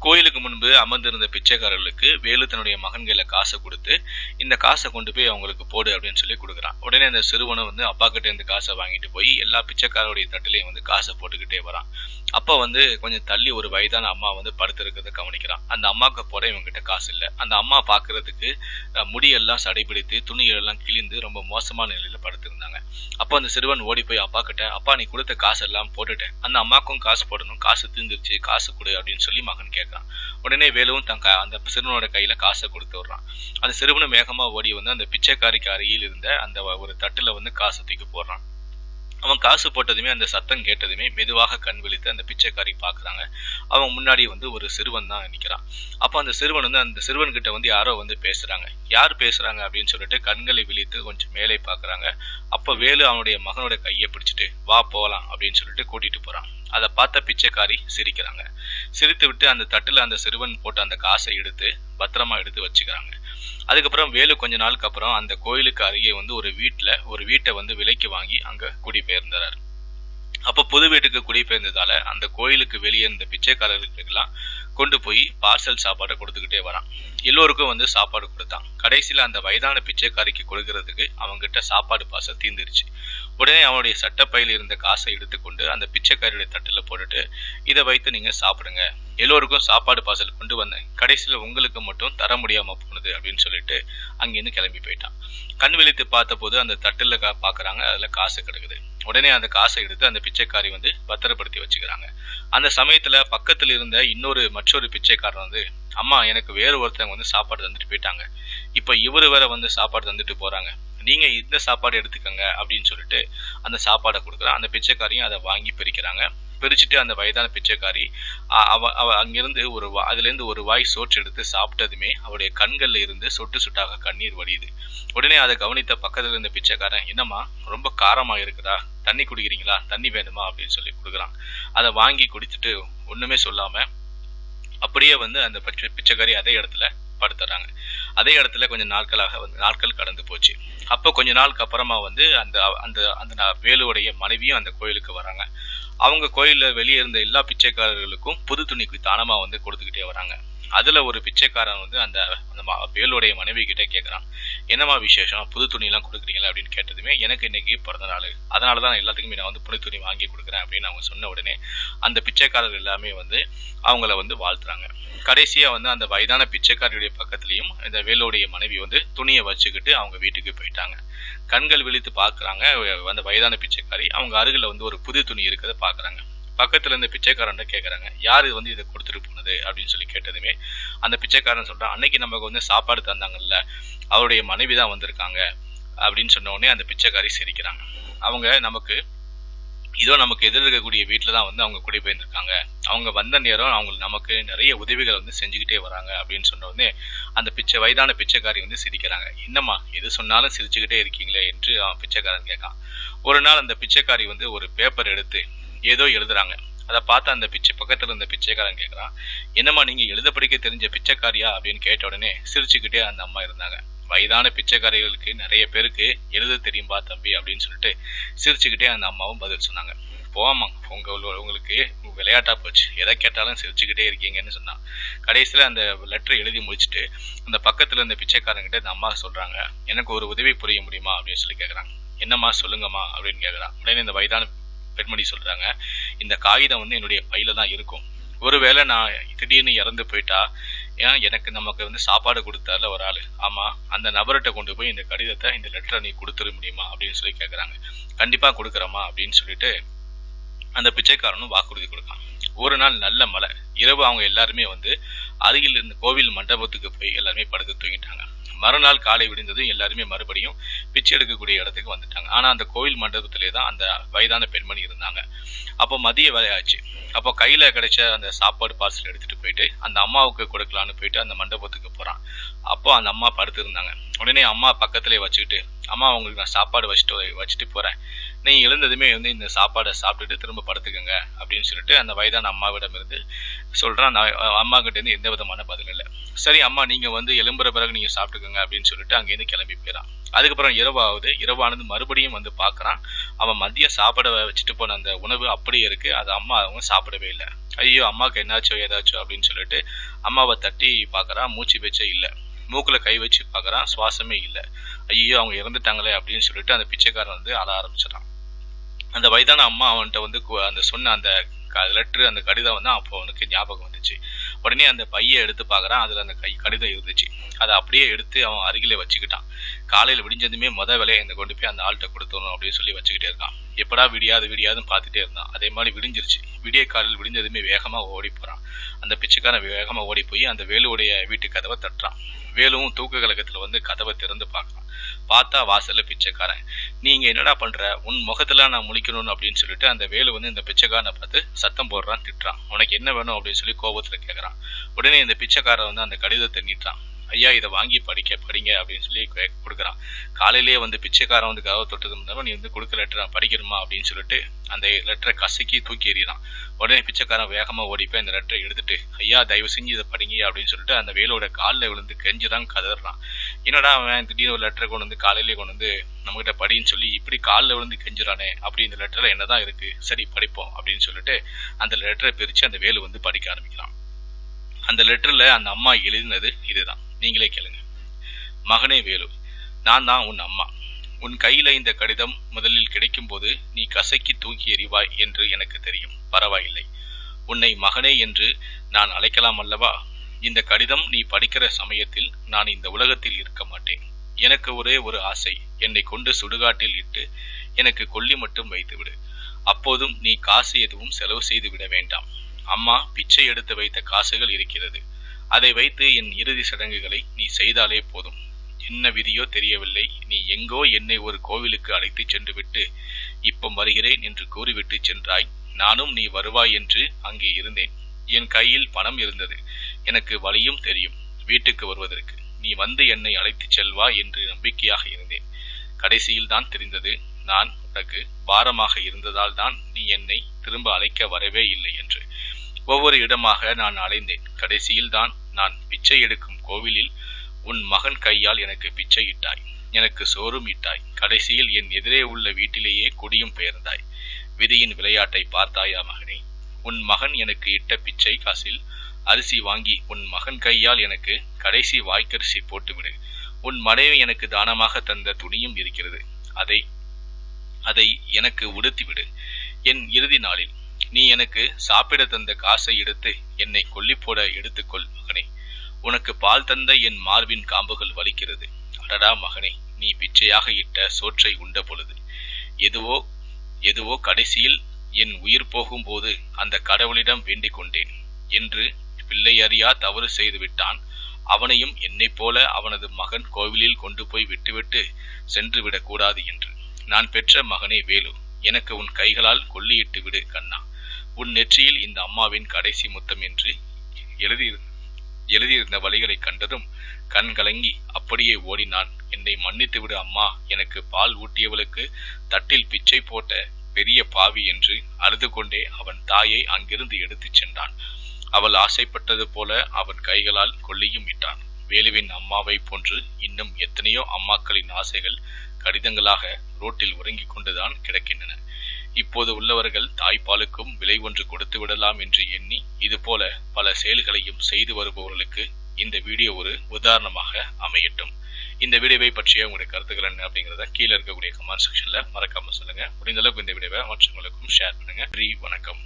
கோயிலுக்கு முன்பு அமர்ந்திருந்த பிச்சைக்காரர்களுக்கு வேலு தன்னுடைய மகன் கையில காசை கொடுத்து, இந்த காசை கொண்டு போய் அவங்களுக்கு போடு அப்படின்னு சொல்லி கொடுக்குறான். உடனே அந்த சிறுவனும் வந்து அப்பா கிட்ட இருந்து காசை வாங்கிட்டு போய் எல்லா பிச்சைக்காரருடைய தட்டிலையும் வந்து காசை போட்டுக்கிட்டே வரான். அப்ப வந்து கொஞ்சம் தள்ளி ஒரு வயதான அம்மா வந்து படுத்திருக்கிறத கவனிக்கிறான். அந்த அம்மாவுக்கு போட இவங்கிட்ட காசு இல்லை. அந்த அம்மா பாக்குறதுக்கு முடியெல்லாம் சடைபிடித்து துணிகள் எல்லாம் கிழிந்து ரொம்ப மோசமான நிலையில படுத்திருந்தாங்க. அப்போ அந்த சிறுவன் ஓடி போய் அப்பா கிட்ட, அப்பா நீ கொடுத்த காசு எல்லாம் போட்டுட்டேன், அந்த அம்மாக்கும் காசு போடணும், காசு தீர்ந்துருச்சு, காசு கொடு அப்படின்னு சொல்லி மகன் கேட்கறான். உடனே வேலுவும் அந்த சிறுவனோட கையில காசை கொடுத்து விடுறான். அந்த சிறுவனும் வேகமா ஓடி வந்து அந்த பிச்சைக்காரிக்கு அருகில் இருந்த அந்த ஒரு தட்டுல வந்து காசை தூக்கி போடுறான். அவன் காசு போட்டதுமே அந்த சத்தம் கேட்டதுமே மெதுவாக கண் விழித்து அந்த பிச்சைக்காரி பாக்குறாங்க. அவன் முன்னாடி வந்து ஒரு சிறுவன் தான் நிக்கிறான். அப்ப அந்த சிறுவன் வந்து அந்த சிறுவன் கிட்ட வந்து யாரோ வந்து பேசுறாங்க. யார் பேசுறாங்க அப்படின்னு சொல்லிட்டு கண்களை விழித்து கொஞ்சம் மேலே பாக்குறாங்க. அப்ப வேலு அவனுடைய மகனோட கையை பிடிச்சிட்டு வா போலாம் அப்படின்னு சொல்லிட்டு கூட்டிட்டு போறான். அதை பார்த்த பிச்சைக்காரி சிரிக்கிறாங்க. சிரித்து விட்டு அந்த தட்டுல அந்த சிறுவன் போட்ட அந்த காசை எடுத்து பத்திரமா எடுத்து வச்சுக்கிறாங்க. அதுக்கப்புறம் வேலு கொஞ்ச நாளுக்கு அப்புறம் அந்த கோயிலுக்கு அருகே வந்து ஒரு வீட்டை வந்து விலைக்கு வாங்கி அங்க குடிபெயர்ந்தார். அப்ப புது வீட்டுக்கு குடிபெயர்ந்ததால அந்த கோயிலுக்கு வெளியே இருந்த பிச்சைக்காரர்களுக்கு எல்லாம் கொண்டு போய் பார்சல் சாப்பாடை கொடுத்துக்கிட்டே வரான். எல்லோருக்கும் வந்து சாப்பாடு கொடுத்தான். கடைசியில அந்த வயதான பிச்சைக்காரிக்கு கொடுக்கறதுக்கு அவங்கிட்ட சாப்பாடு பார்சல் தீர்ந்துருச்சு. உடனே அவனுடைய சட்டப்பையில் இருந்த காசை எடுத்துக்கொண்டு அந்த பிச்சைக்காரியுடைய தட்டுல போட்டுட்டு, இதை வைத்து நீங்க சாப்பிடுங்க, எல்லோருக்கும் சாப்பாடு பார்சல் கொண்டு வந்தேன், கடைசியில உங்களுக்கு மட்டும் தர முடியாம போனது அப்படின்னு சொல்லிட்டு அங்கிருந்து கிளம்பி போயிட்டான். கண் விழித்து பார்த்த போது அந்த தட்டுல பாக்குறாங்க, அதுல காசு கிடக்குது. உடனே அந்த காசை எடுத்து அந்த பிச்சைக்காரி வந்து பத்திரப்படுத்தி வச்சுக்கிறாங்க. அந்த சமயத்துல பக்கத்துல இருந்த மற்றொரு பிச்சைக்காரன் வந்து, அம்மா எனக்கு வேறு ஒருத்தவங்க வந்து சாப்பாடு தந்துட்டு போயிட்டாங்க, இப்ப இவரு வேற வந்து சாப்பாடு தந்துட்டு போறாங்க, நீங்க இந்த சாப்பாடு எடுத்துக்கங்க அப்படின்னு சொல்லிட்டு அந்த சாப்பாடை கொடுக்குறான். அந்த பிச்சைக்காரியும் அதை வாங்கி பிரிக்கிறாங்க. பிரிச்சுட்டு அந்த வயதான பிச்சைக்காரி அவ அங்கிருந்து அதுல இருந்து ஒரு வாய் சோற்று எடுத்து சாப்பிட்டதுமே அவருடைய கண்கள்ல இருந்து சொட்டு சொட்டாக கண்ணீர் வடியுது. உடனே அதை கவனித்த பக்கத்துல இருந்த பிச்சைக்காரன், என்னம்மா ரொம்ப காரமா இருக்குதா, தண்ணி குடிக்கிறீங்களா, தண்ணி வேணுமா அப்படின்னு சொல்லி கொடுக்குறான். அதை வாங்கி குடிச்சிட்டு ஒண்ணுமே சொல்லாம அப்படியே வந்து அந்த பிச்சைக்காரி அதே இடத்துல படுத்துறாங்க. அதே இடத்துல கொஞ்சம் நாட்கள் கடந்து போச்சு. அப்போ கொஞ்ச நாளுக்கு அப்புறமா வந்து அந்த அந்த அந்த வேலுவுடைய மனைவியும் அந்த கோயிலுக்கு வராங்க. அவங்க கோயில்ல வெளியே இருந்த எல்லா பிச்சைக்காரர்களுக்கும் புது துணிக்கு தானமா வந்து கொடுத்துக்கிட்டே வராங்க. அதுல ஒரு பிச்சைக்காரன் வந்து அந்த வேலுடைய மனைவி கிட்ட கேட்கறான், என்னமா விசேஷம், புது துணி எல்லாம் கொடுக்குறீங்களா அப்படின்னு கேட்டதுமே, எனக்கு இன்னைக்கு பிறந்த நாள், அதனாலதான் எல்லாத்துக்குமே நான் வந்து புது துணி வாங்கி கொடுக்குறேன் அப்படின்னு அவங்க சொன்ன உடனே அந்த பிச்சைக்காரர்கள் எல்லாமே வந்து அவங்கள வந்து வாழ்த்துறாங்க. கடைசியா வந்து அந்த வயதான பிச்சைக்காரியுடைய பக்கத்துலயும் இந்த வேலுடைய மனைவி வந்து துணியை வச்சுக்கிட்டு அவங்க வீட்டுக்கு போயிட்டாங்க. கண்கள் விழித்து பாக்குறாங்க. அந்த வயதான பிச்சைக்காரி அவங்க அருகில வந்து ஒரு புது துணி இருக்கிறத பாக்குறாங்க. பக்கத்துல இருந்த பிச்சைக்காரன் கேக்குறாங்க, யாரு வந்து இதை கொடுத்துட்டு போனது அப்படின்னு சொல்லி கேட்டதுமே அந்த பிச்சைக்காரன் சொல்றான், அன்னைக்கு நமக்கு வந்து சாப்பாடு தந்தாங்கல்ல, அவருடைய மனைவி தான் வந்திருக்காங்க அப்படின்னு சொன்ன உடனே அந்த பிச்சைக்காரி சிரிக்கிறாங்க. அவங்க நமக்கு எதிர் இருக்கக்கூடிய வீட்டுல தான் வந்து அவங்க குடிபெயர்ந்திருக்காங்க, அவங்க வந்த நேரம் அவங்க நமக்கு நிறைய உதவிகள் வந்து செஞ்சுக்கிட்டே வராங்க அப்படின்னு சொன்ன உடனே அந்த வயதான பிச்சைக்காரி வந்து சிரிக்கிறாங்க. என்னம்மா எது சொன்னாலும் சிரிச்சுக்கிட்டே இருக்கீங்களே என்று அவன் பிச்சைக்காரன் கேட்கான். ஒரு நாள் அந்த பிச்சைக்காரி வந்து ஒரு பேப்பர் எடுத்து ஏதோ எழுதுறாங்க. அதை பார்த்து அந்த பக்கத்துல இருந்த பிச்சைக்காரன் கேட்கறான், என்னம்மா நீங்க எழுத படிக்க தெரிஞ்ச பிச்சைக்காரியா அப்படின்னு கேட்ட உடனே சிரிச்சுக்கிட்டே அந்த அம்மா இருந்தாங்க. வயதான பிச்சைக்காரிகளுக்கு நிறைய பேருக்கு எழுத தெரியும்பா தம்பி அப்படின்னு சொல்லிட்டு சிரிச்சுக்கிட்டே அந்த அம்மாவும் பதில் சொன்னாங்க. போமா உங்களுக்கு விளையாட்டா போச்சு, எதை கேட்டாலும் சிரிச்சுக்கிட்டே இருக்கீங்கன்னு சொன்னான். கடைசியில அந்த லெட்டர் எழுதி முடிச்சுட்டு அந்த பக்கத்துல இருந்த பிச்சைக்காரங்கிட்ட அந்த அம்மா சொல்றாங்க, எனக்கு ஒரு உதவி புரிய முடியுமா அப்படின்னு சொல்லி கேட்கறாங்க. என்னம்மா சொல்லுங்கம்மா அப்படின்னு கேட்கறான். உடனே இந்த வயதான பெண்மணி சொல்றாங்க, இந்த காகிதம் வந்து என்னுடைய பையில தான் இருக்கும், ஒருவேளை நான் திடீர்னு இறந்து போயிட்டா நமக்கு வந்து சாப்பாடு கொடுத்தாருல ஒரு ஆளு, ஆமா அந்த நபர்கிட்ட கொண்டு போய் இந்த கடிதத்தை இந்த லெட்டரை நீ கொடுத்துட முடியுமா அப்படின்னு சொல்லி கேட்கறாங்க. கண்டிப்பா கொடுக்குறமா அப்படின்னு சொல்லிட்டு அந்த பிச்சைக்காரனும் வாக்குறுதி கொடுக்கான். ஒரு நாள் நல்ல மழை, இரவு அவங்க எல்லாருமே வந்து அருகில் இருந்த கோவில் மண்டபத்துக்கு போய் எல்லாருமே படுத்து தூங்கிட்டாங்க. மறுநாள் காலை விடிந்தது எல்லாருமே மறுபடியும் பிச்சை எடுக்கக்கூடிய இடத்துக்கு வந்துட்டாங்க. ஆனா அந்த கோவில் மண்டபத்திலே தான் அந்த வயதான பெண்மணி இருந்தாங்க. அப்போ மதிய வேலை ஆச்சு. அப்போ கையில கிடைச்ச அந்த சாப்பாடு பார்சல் எடுத்துட்டு போயிட்டு அந்த அம்மாவுக்கு கொடுக்கலான்னு போயிட்டு அந்த மண்டபத்துக்கு போறான். அப்போ அந்த அம்மா படுத்து இருந்தாங்க. உடனே அம்மா பக்கத்திலே வச்சுக்கிட்டு, அம்மா உங்களுக்கு நான் சாப்பாடு வச்சுட்டு போறேன், நீ எழுந்ததுமே வந்து இந்த சாப்பாடை சாப்பிட்டுட்டு திரும்ப படுத்துக்கங்க அப்படின்னு சொல்லிட்டு அந்த வயதான அம்மாவிடம் இருந்து சொல்றான். அம்மா கிட்ட இருந்து எந்த விதமான பதில் இல்லை. சரி அம்மா நீங்க வந்து எழும்புற பிறகு நீங்க சாப்பிட்டுக்கோங்க அப்படின்னு சொல்லிட்டு அங்கேருந்து கிளம்பி போயிடறான். அதுக்கப்புறம் இரவானது மறுபடியும் வந்து பார்க்குறான். அவன் மதியம் சாப்பிட வச்சுட்டு போன அந்த உணவு அப்படியே இருக்கு. அது அம்மா அவங்க சாப்பிடவே இல்லை. ஐயோ அம்மாவுக்கு என்னாச்சோ ஏதாச்சோ அப்படின்னு சொல்லிட்டு அம்மாவை தட்டி பார்க்குறான். மூச்சு பேச்சே இல்லை. மூக்கில் கை வச்சு பார்க்குறான். சுவாசமே இல்லை. ஐயோ அவங்க இறந்துட்டாங்களே அப்படின்னு சொல்லிட்டு அந்த பிச்சைக்காரன் வந்து அழ ஆரம்பிச்சிடான். அந்த வயதான அம்மா அவன்கிட்ட வந்து அந்த சொன்ன அந்த லெட்ரு அந்த கடிதம் வந்து அப்போ அவனுக்கு ஞாபகம் வந்துச்சு. உடனே அந்த பையை எடுத்து பார்க்குறான். அதில் அந்த கடிதம் இருந்துச்சு. அதை அப்படியே எடுத்து அவன் அருகிலே வச்சுக்கிட்டான். காலையில் விடிஞ்சதுமே வேலையை இந்த கொண்டு போய் அந்த ஆள்கிட்ட கொடுத்துடணும் அப்படின்னு சொல்லி வச்சுக்கிட்டே இருக்கான். எப்படா விடியாதுன்னு பார்த்துட்டே இருந்தான். அதே மாதிரி விடிஞ்சிருச்சு. விடிய காலையில் விடிஞ்சதுமே வேகமாக ஓடி போகிறான். அந்த பிச்சைக்காரன் வேகமாக ஓடி போய் அந்த வேலுவுடைய வீட்டு கதவை தட்டுறான். வேலுவும் தூக்க கலக்கத்தில் வந்து கதவை திறந்து பார்க்கலாம். பார்த்தா வாசல்ல பிச்சைக்காரன். நீங்க என்னடா பண்ற, உன் முகத்துல நான் முழிக்கணும்னு அப்படின்னு சொல்லிட்டு அந்த வேலு வந்து இந்த பிச்சைக்காரனை பார்த்து சத்தம் போடுறான், திட்டுறான். உனக்கு என்ன வேணும் அப்படின்னு சொல்லி கோபத்துல கேட்கறான். உடனே இந்த பிச்சைக்காரன் வந்து அந்த கடிதத்தை நீட்டுறான். ஐயா இதை வாங்கி படிங்க அப்படின்னு சொல்லி கொடுக்குறான். காலையிலேயே வந்து பிச்சைக்காரன் வந்து கதவை தொட்டது முன்னாடி நீ வந்து கொடுக்க லெட்டரை படிக்கணுமா அப்படின்னு சொல்லிட்டு அந்த லெட்டரை கசக்கி தூக்கி எறிகிறான். உடனே பிச்சைக்காரன் வேகமா ஓடி போய் அந்த லெட்டரை எடுத்துட்டு ஐயா தயவு செஞ்சு இதை படிங்க அப்படின்னு சொல்லிட்டு அந்த வேலோட காலில் விழுந்து கெஞ்சுதான் கதறான். என்னடா அவன் திடீர்னு ஒரு லெட்டரை கொண்டு வந்து காலையிலேயே கொண்டு வந்து நம்மகிட்ட படின்னு சொல்லி இப்படி காலில் விழுந்து கெஞ்சுறானே அப்படி இந்த லெட்டர்ல என்னதான் இருக்கு, சரி படிப்போம் அப்படின்னு சொல்லிட்டு அந்த லெட்டரை பிரிச்சு அந்த வேலு வந்து படிக்க ஆரம்பிக்கிறான். அந்த லெட்டர்ல அந்த அம்மா எழுதினது இதுதான், நீங்களே கேளுங்க. மகனே வேலு, நான் தான் உன் அம்மா. உன் கையில இந்த கடிதம் முதலில் கிடைக்கும் போது நீ கசக்கி தூக்கி எறிவாய் என்று எனக்கு தெரியும். பரவாயில்லை, உன்னை மகனே என்று நான் அழைக்கலாம் அல்லவா? இந்த கடிதம் நீ படிக்கிற சமயத்தில் நான் இந்த உலகத்தில் இருக்க மாட்டேன். எனக்கு ஒரே ஒரு ஆசை, என்னை கொண்டு சுடுகாட்டில் இட்டு எனக்கு கொல்லி மட்டும் வைத்து விடு. அப்போதும் நீ காசு எதுவும் செலவு செய்து விட வேண்டாம். அம்மா பிச்சை எடுத்து வைத்த காசுகள் இருக்கிறது. அதை வைத்து என் இறுதி சடங்குகளை நீ செய்தாலே போதும். என்ன விதியோ தெரியவில்லை, நீ எங்கோ என்னை ஒரு கோவிலுக்கு அழைத்து சென்று விட்டு இப்போ வருகிறேன் என்று கூறிவிட்டு சென்றாய். நானும் நீ வருவாய் என்று அங்கே இருந்தேன். என் கையில் பணம் இருந்தது. எனக்கு வழியும் தெரியும் வீட்டுக்கு வருவதற்கு. நீ வந்து என்னை அழைத்து செல்வாய் என்று நம்பிக்கையாக இருந்தேன். கடைசியில் தான் தெரிந்தது நான் உனக்கு பாரமாக இருந்ததால் தான் நீ என்னை திரும்ப அழைக்க வரவே இல்லை என்று. ஒவ்வொரு இடமாக நான் அலைந்தேன். கடைசியில் தான் நான் பிச்சை எடுக்கும் கோவிலில் உன் மகன் கையால் எனக்கு பிச்சை இட்டாய். எனக்கு சோறும் இட்டாய். கடைசியில் என் எதிரே உள்ள வீட்டிலேயே குடியும் பெயர்ந்தாய். விதியின் விளையாட்டை பார்த்தாயா மகனே? உன் மகன் எனக்கு இட்ட பிச்சை காசில் அரிசி வாங்கி உன் மகன் கையால் எனக்கு கடைசி வாய்க்கரிசி போட்டுவிடு. உன் மனைவி எனக்கு தானமாக தந்த துணியும் இருக்கிறது. அதை எனக்கு உடுத்திவிடு. என் இறுதி நாளில் நீ எனக்கு சாப்பிட தந்த காசை எடுத்து என்னை கொல்லி போட எடுத்துக்கொள் மகனே. உனக்கு பால் தந்த என் மார்பின் காம்புகள் வலிக்கிறது. அடடா மகனே, நீ பிச்சையாக இட்ட சோற்றை உண்ட பொழுது எதுவோ கடைசியில் என் உயிர் போகும்போது அந்த கடவுளிடம் வேண்டிக் கொண்டேன் என்று பிள்ளை அறியா தவறு செய்து விட்டான். அவனையும் என்னை போல அவனது மகன் கோவிலில் கொண்டு போய் விட்டுவிட்டு சென்று விடக்கூடாது என்று. நான் பெற்ற மகனே வேலு, எனக்கு உன் கைகளால் கொல்லியிட்டு விடு கண்ணா. உன் நெற்றியில் இந்த அம்மாவின் கடைசி முத்தம் என்று எழுதியிருந்த வழிகளை கண்டதும் கண் கலங்கி அப்படியே ஓடினான். என்னை மன்னித்து விடு அம்மா, எனக்கு பால் ஊட்டியவளுக்கு தட்டில் பிச்சை போட்ட பெரிய பாவி என்று அழுது கொண்டே அவன் தாயை அங்கிருந்து எடுத்துச் சென்றான். அவள் ஆசைப்பட்டது போல அவன் கைகளால் கொல்லியும் இட்டான். வேலுவின் அம்மாவை போன்று இன்னும் எத்தனையோ அம்மாக்களின் ஆசைகள் கடிதங்களாக ரோட்டில் உறங்கிக் கொண்டுதான் கிடக்கின்றன. இப்போது உள்ளவர்கள் தாய்ப்பாலுக்கும் விலை ஒன்று கொடுத்து விடலாம் என்று எண்ணி இது போல பல செயல்களையும் செய்து வருபவர்களுக்கு இந்த வீடியோ ஒரு உதாரணமாக அமையட்டும். இந்த வீடியோவை பற்றிய உங்களுடைய கருத்துக்கள் என்ன அப்படிங்கிறத கீழே இருக்கக்கூடிய கமெண்ட் செக்ஷன்ல மறக்காம சொல்லுங்க. முடிந்த அளவுக்கு இந்த வீடியோவை மற்றவங்களுக்கும் ஷேர் பண்ணுங்க. நன்றி, வணக்கம்.